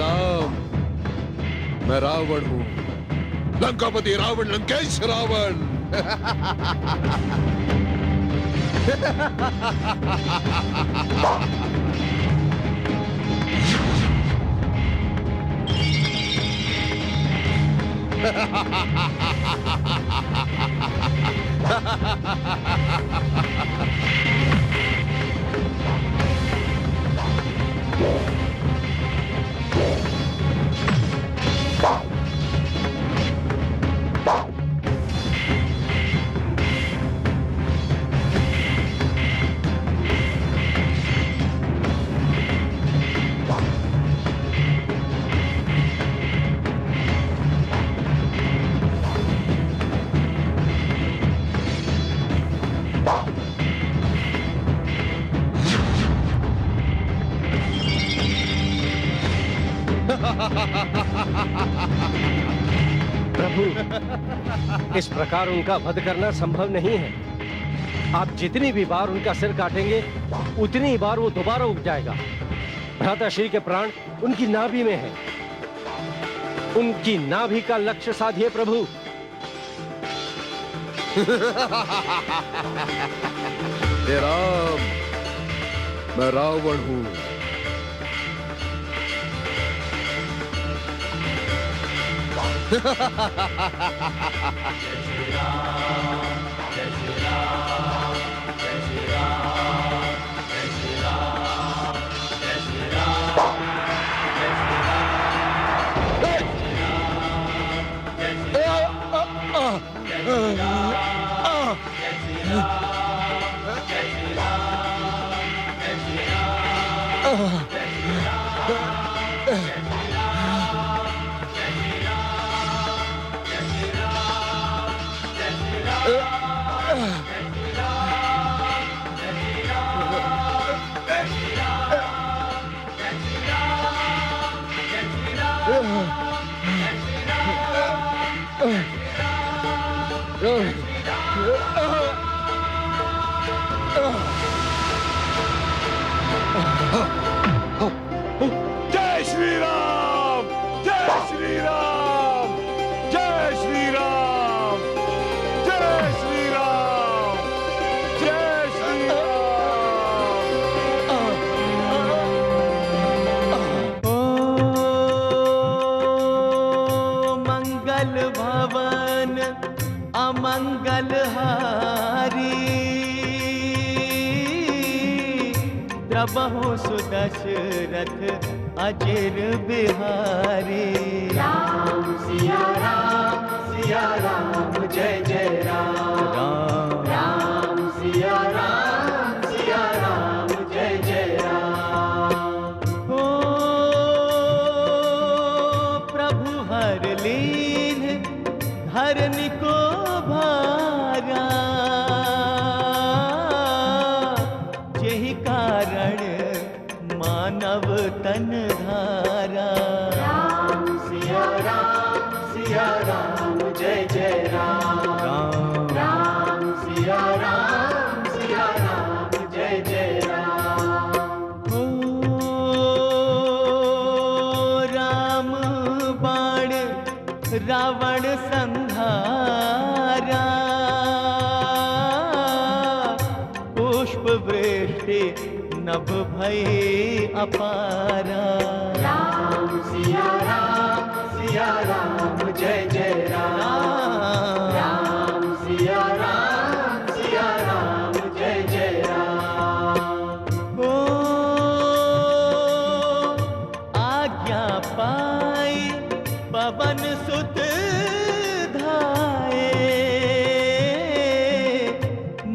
राम, मैं रावण हूं, लंकापति रावण, लंकेश रावण। प्रभु, इस प्रकार उनका वध करना संभव नहीं है। आप जितनी भी बार उनका सिर काटेंगे, उतनी ही बार वो दोबारा उग जाएगा। भ्राताश्री के प्राण उनकी नाभि में है। उनकी नाभि का लक्ष्य साधिए प्रभु। हे राम, मैं रावण हूं। जय श्री राम, जय श्री राम, जय श्री राम, जय श्री राम, जय श्री राम। ओ मंगल भवन अमंगल हारी, द्रबहु सुदशरथ अजिर बिहारी। राम सिया राम जय जय राम, राम सिया राम जय जय राम। ओ प्रभु हर लीन धरनी को भारा, यही कारण मानव तन धारा। राम सिया राम जय जय राम, राम सिया राम जय जय राम। ओ राम बाण रावण संहारा, पुष्प वृष्टि नभ भई अपारा। राम सिया राम जय जय राम, राम सिया राम जय जय राम। ओ आज्ञा पाई पवन सुत धाये,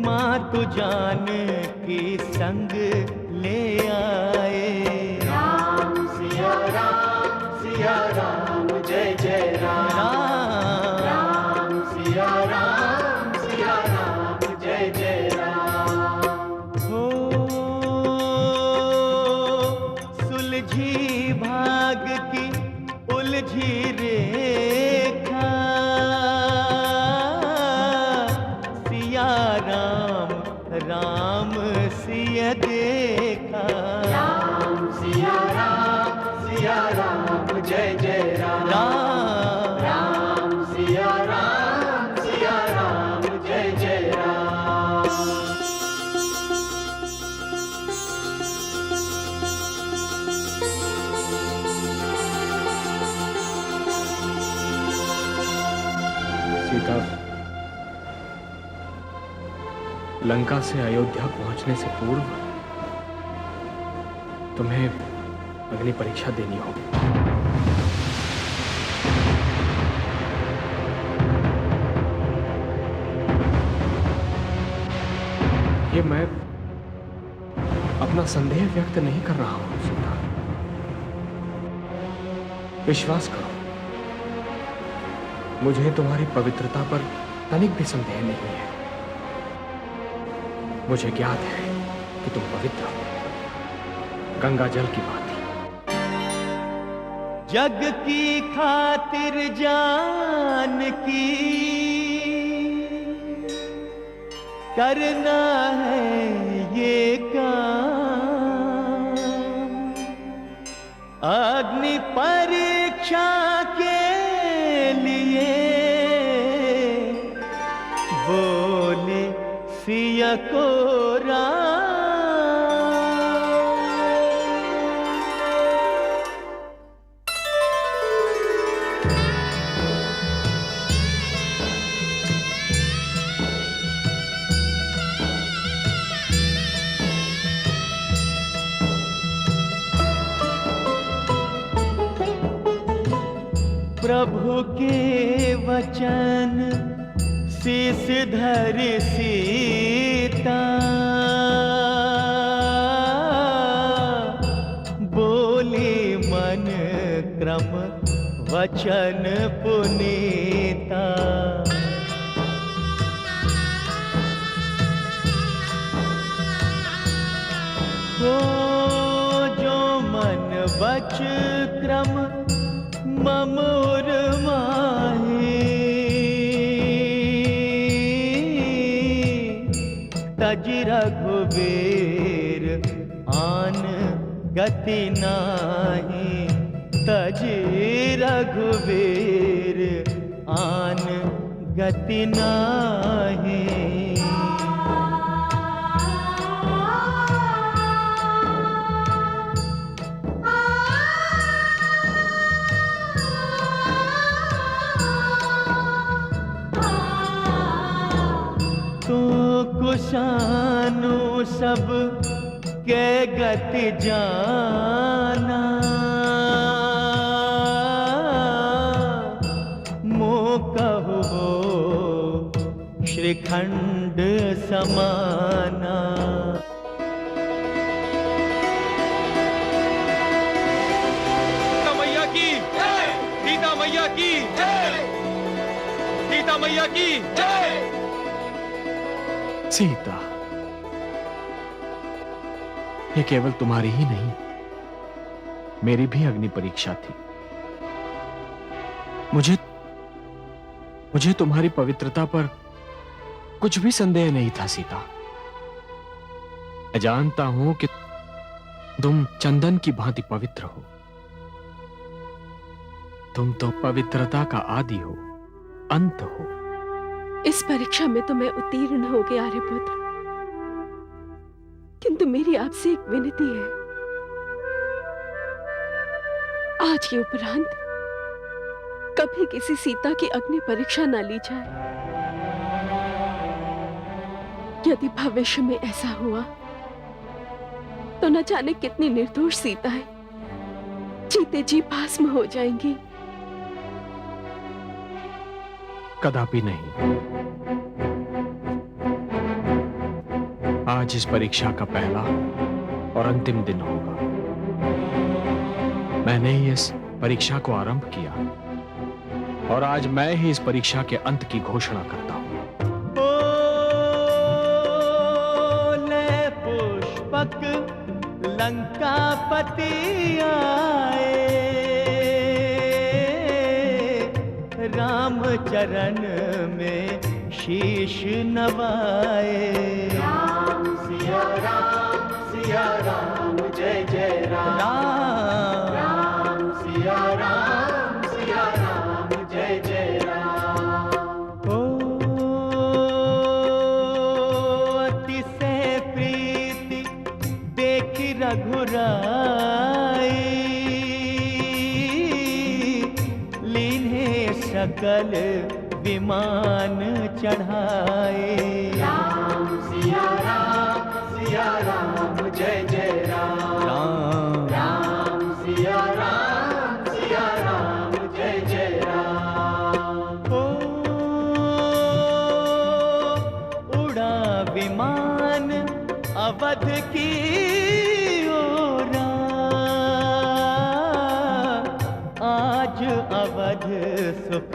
मातु जान की संग ले आए। राम सिया राम जय जय राम, राम सिया राम जय जय राम। हो सुलझी भाग की उलझी रेखा, सिया राम सिया देखा। राम सिया राम जय जय राम, राम सिया राम जय जय राम। सीता, लंका से अयोध्या पहुंचने से पूर्व तुम्हें अग्नि परीक्षा देनी होगी। ये मैं अपना संदेह व्यक्त नहीं कर रहा हूं सीता, विश्वास करो, मुझे तुम्हारी पवित्रता पर तनिक भी संदेह नहीं है। मुझे ज्ञात है कि तुम पवित्र हो, गंगा जल की भांति। जग की खातिर जान की करना है ये काम, अग्नि परीक्षा के लिए बोले सिया को राम। प्रभु के वचन शीस धर सीता, बोली मन क्रम वचन पुनीता। हो जो मन वच क्रम ममुर माही, तज रघुवीर आन गति नाही, तज रघुवीर आन गति नाही। तो कुशानु सब के गति जाना, मोह कहो श्रीखंड समाना। सीता मैया की जय, सीता मैया की जय, सीता मैया की जय। सीता, ये केवल तुम्हारी ही नहीं, मेरी भी अग्नि परीक्षा थी। मुझे तुम्हारी पवित्रता पर कुछ भी संदेह नहीं था सीता। मैं जानता हूं कि तुम चंदन की भांति पवित्र हो। तुम तो पवित्रता का आदि हो, अंत हो। इस परीक्षा में तो मैं उत्तीर्ण हो गया आर्यपुत्र, किंतु मेरी आपसे एक विनती है। आज के उपरांत कभी किसी सीता की अग्नि परीक्षा ना ली जाए। यदि भविष्य में ऐसा हुआ तो न जाने कितनी निर्दोष सीताएं जीते जी भस्म हो जाएंगी। कदापि नहीं। आज इस परीक्षा का पहला और अंतिम दिन होगा। मैंने ही इस परीक्षा को आरंभ किया और आज मैं ही इस परीक्षा के अंत की घोषणा करता हूं। ले पुष्पक लंकापति आए, राम चरण में शीश नवाए। राम सिया राम जय जय राम, राम सिया राम जय जय राम। ओ अतिशय प्रीति देखी रघुराई, लीन्हे सकल विमान चढ़ाए। राम सिया राम जय जय राम, राम सिया राम जय जय राम। ओ उड़ा विमान अवध की ओरा, आज अवध सुख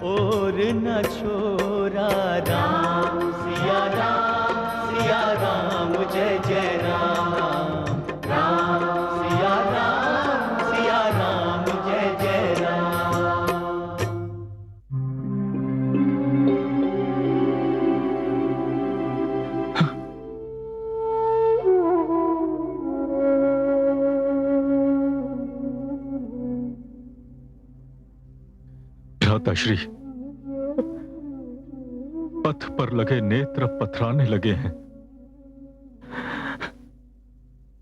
और न छोरा। राम सिया राम जय जय राम, राम सिया राम जय जय राम। भ्राताश्री, पथ पर लगे नेत्र पथराने लगे हैं।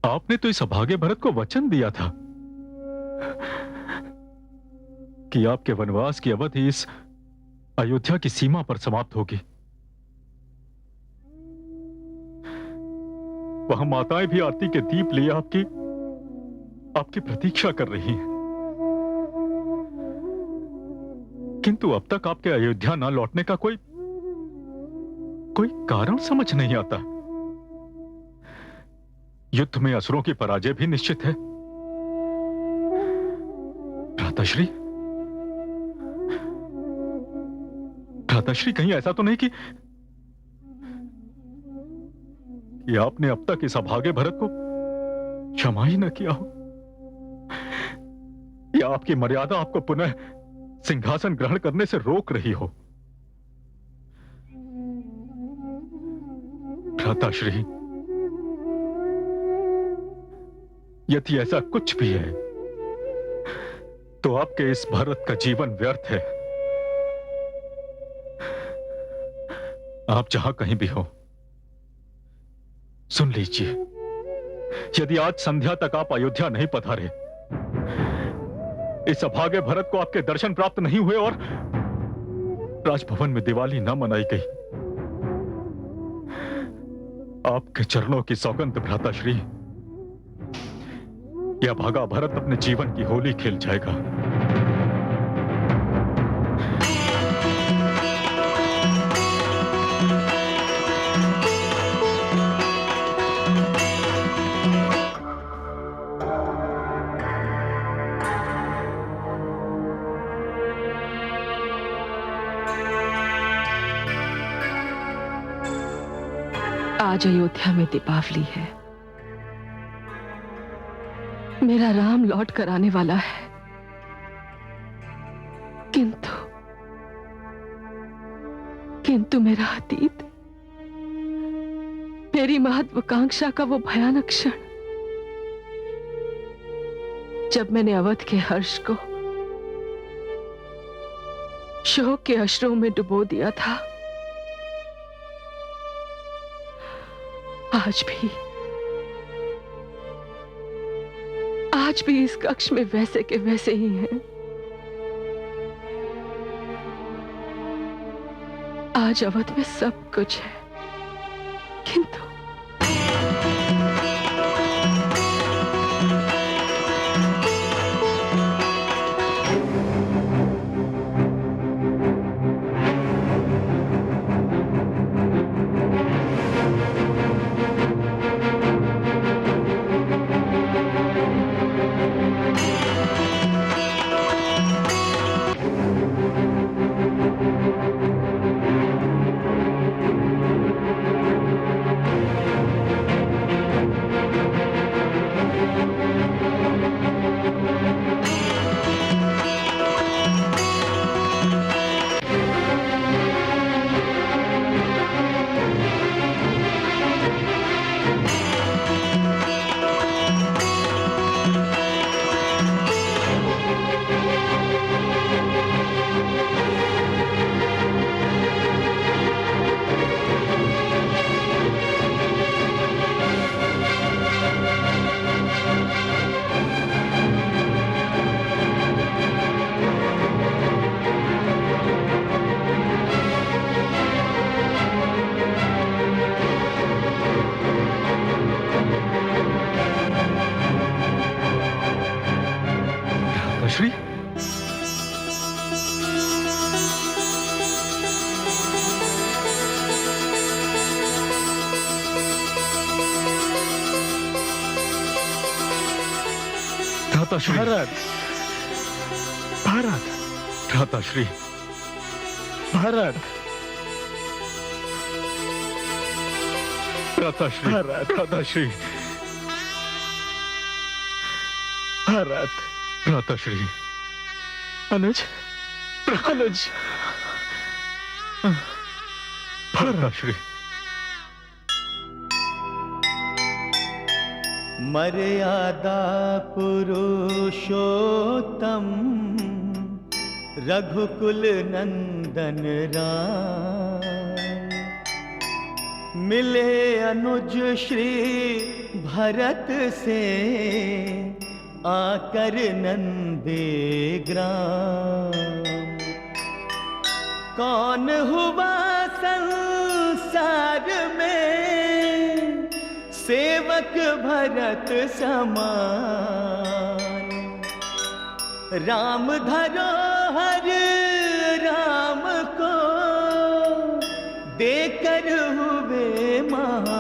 आपने तो इस अभागे भरत को वचन दिया था कि आपके वनवास की अवधि इस अयोध्या की सीमा पर समाप्त होगी। वहां माताएं भी आरती के दीप लिए आपकी प्रतीक्षा कर रही हैं, किंतु अब तक आपके अयोध्या न लौटने का कोई कारण समझ नहीं आता। युद्ध में असुरों की पराजय भी निश्चित है। भ्राताश्री, कहीं ऐसा तो नहीं कि आपने अब तक इस अभागे भरत को क्षमा ही न किया हो, या आपकी मर्यादा आपको पुनः सिंहासन ग्रहण करने से रोक रही हो। भ्राताश्री, यदि ऐसा कुछ भी है तो आपके इस भरत का जीवन व्यर्थ है। आप जहां कहीं भी हो, सुन लीजिए, यदि आज संध्या तक आप अयोध्या नहीं पधारे, इस अभागे भरत को आपके दर्शन प्राप्त नहीं हुए और राजभवन में दिवाली न मनाई गई, आपके चरणों की सौगंध भ्राताश्री, यह भागा भरत अपने जीवन की होली खेल जाएगा। आज अयोध्या में दीपावली है। मेरा राम लौट कर आने वाला है, किंतु मेरा अतीत, मेरी महत्वाकांक्षा का वो भयानक क्षण, जब मैंने अवध के हर्ष को शोक के अश्रुओं में डुबो दिया था, आज भी इस कक्ष में वैसे के वैसे ही हैं। आज अवध में सब कुछ है, किंतु श्री भ्राताश्री, भारत, भारत, भ्राताश्री, भारत, भ्राताश्री, भ्राताश्री, भारत, भ्राताश्री, अनुज, अनुज, भ्राताश्री, मर्यादा पुरुषोत्तम रघुकुल नंदन राम, मिले अनुज श्री भरत से आकर नंदे ग्राम। कौन हुआ संसार में सेवक भरत समान, राम धरोहर राम को देकर हुए महान,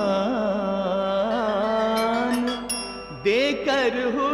देकर हुए